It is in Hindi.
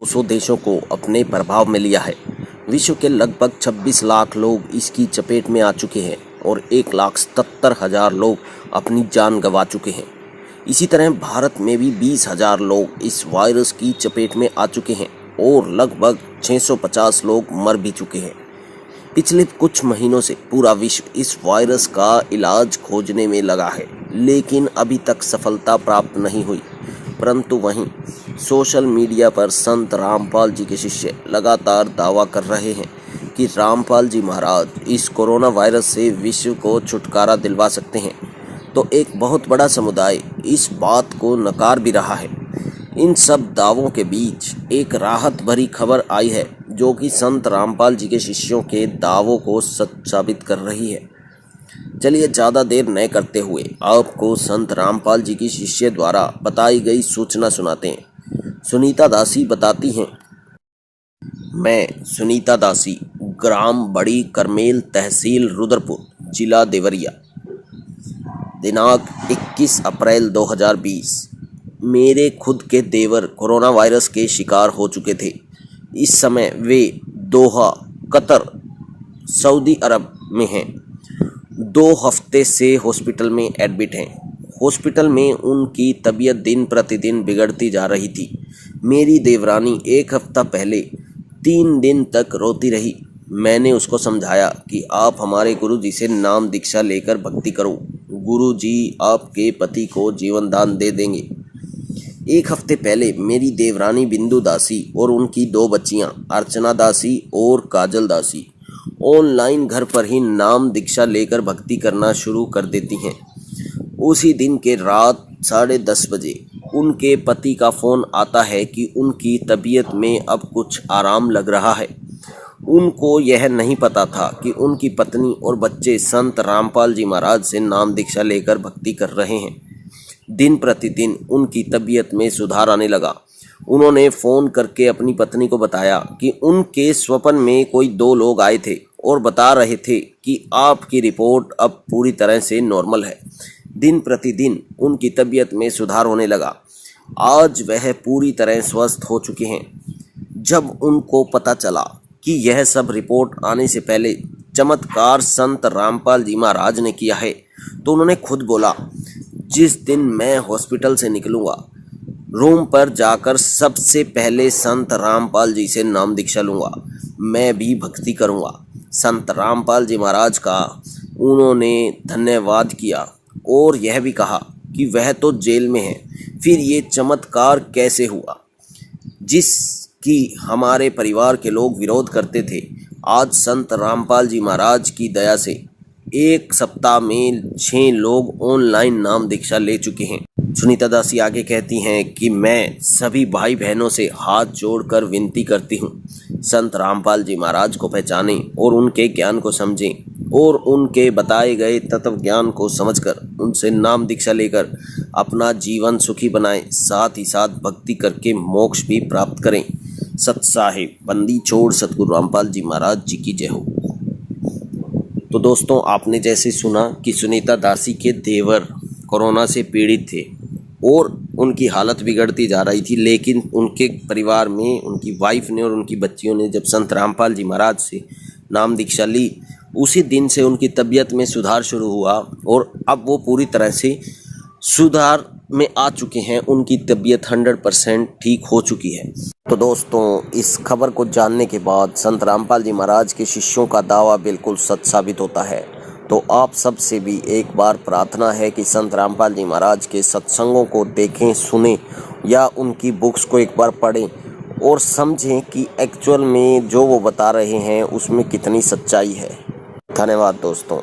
200 देशों को अपने प्रभाव में लिया है। विश्व के लगभग 26 लाख लोग इसकी चपेट में आ चुके हैं और 1,77,000 लोग अपनी जान गंवा चुके हैं। इसी तरह भारत में भी 20,000 लोग इस वायरस की चपेट में आ चुके हैं और लगभग 650 लोग मर भी चुके हैं। पिछले कुछ महीनों से पूरा विश्व इस वायरस का इलाज खोजने में लगा है, लेकिन अभी तक सफलता प्राप्त नहीं हुई। परंतु वहीं सोशल मीडिया पर संत रामपाल जी के शिष्य लगातार दावा कर रहे हैं कि रामपाल जी महाराज इस कोरोना वायरस से विश्व को छुटकारा दिलवा सकते हैं। तो एक बहुत बड़ा समुदाय इस बात को नकार भी रहा है। इन सब दावों के बीच एक राहत भरी खबर आई है जो कि संत रामपाल जी के शिष्यों के दावों को सच साबित कर रही है। चलिए ज़्यादा देर न करते हुए आपको संत रामपाल जी की शिष्य द्वारा बताई गई सूचना सुनाते हैं। सुनीता दासी बताती हैं, मैं सुनीता दासी, ग्राम बड़ी करमेल, तहसील रुद्रपुर, जिला देवरिया। दिनांक 21 अप्रैल 2020। मेरे खुद के देवर कोरोना वायरस के शिकार हो चुके थे। इस समय वे दोहा, कतर, सऊदी अरब में हैं। 2 हफ्ते से हॉस्पिटल में एडमिट हैं। हॉस्पिटल में उनकी तबीयत दिन प्रतिदिन बिगड़ती जा रही थी। मेरी देवरानी 1 हफ्ता पहले 3 दिन तक रोती रही। मैंने उसको समझाया कि आप हमारे गुरु जी से नाम दीक्षा लेकर भक्ति करो, गुरु जी आपके पति को जीवन दान दे देंगे। 1 हफ्ते पहले मेरी देवरानी बिंदु दासी और उनकी 2 बच्चियां अर्चना दासी और काजल दासी ऑनलाइन घर पर ही नाम दीक्षा लेकर भक्ति करना शुरू कर देती हैं। उसी दिन के रात 10:30 बजे उनके पति का फ़ोन आता है कि उनकी तबीयत में अब कुछ आराम लग रहा है। उनको यह नहीं पता था कि उनकी पत्नी और बच्चे संत रामपाल जी महाराज से नाम दीक्षा लेकर भक्ति कर रहे हैं। दिन प्रतिदिन उनकी तबीयत में सुधार आने लगा। उन्होंने फ़ोन करके अपनी पत्नी को बताया कि उनके स्वप्न में कोई 2 लोग आए थे और बता रहे थे कि आपकी रिपोर्ट अब पूरी तरह से नॉर्मल है। दिन प्रतिदिन उनकी तबीयत में सुधार होने लगा। आज वह पूरी तरह स्वस्थ हो चुके हैं। जब उनको पता चला कि यह सब रिपोर्ट आने से पहले चमत्कार संत रामपाल जी महाराज ने किया है, तो उन्होंने खुद बोला, जिस दिन मैं हॉस्पिटल से निकलूँगा, रूम पर जाकर सबसे पहले संत रामपाल जी से नाम दीक्षा लूँगा, मैं भी भक्ति करूँगा। संत रामपाल जी महाराज का उन्होंने धन्यवाद किया और यह भी कहा कि वह तो जेल में है, फिर ये चमत्कार कैसे हुआ जिसकी हमारे परिवार के लोग विरोध करते थे। आज संत रामपाल जी महाराज की दया से 1 सप्ताह में 6 लोग ऑनलाइन नाम दीक्षा ले चुके हैं। सुनीता दासी आगे कहती हैं कि मैं सभी भाई बहनों से हाथ जोड़कर विनती करती हूँ, संत रामपाल जी महाराज को पहचानें और उनके ज्ञान को समझें और उनके बताए गए तत्व ज्ञान को समझकर उनसे नाम दीक्षा लेकर अपना जीवन सुखी बनाएं, साथ ही साथ भक्ति करके मोक्ष भी प्राप्त करें। सत साहिब बंदी छोड़ सतगुरु रामपाल जी महाराज जी की जय हो। तो दोस्तों, आपने जैसे सुना कि सुनीता दासी के देवर कोरोना से पीड़ित थे और उनकी हालत बिगड़ती जा रही थी, लेकिन उनके परिवार में उनकी वाइफ ने और उनकी बच्चियों ने जब संत रामपाल जी महाराज से नाम दीक्षा ली, उसी दिन से उनकी तबीयत में सुधार शुरू हुआ और अब वो पूरी तरह से सुधार में आ चुके हैं। उनकी तबीयत 100% ठीक हो चुकी है। तो दोस्तों, इस खबर को जानने के बाद संत रामपाल जी महाराज के शिष्यों का दावा बिल्कुल सच साबित होता है। तो आप सब से भी एक बार प्रार्थना है कि संत रामपाल जी महाराज के सत्संगों को देखें, सुनें या उनकी बुक्स को एक बार पढ़ें और समझें कि एक्चुअल में जो वो बता रहे हैं उसमें कितनी सच्चाई है। धन्यवाद दोस्तों।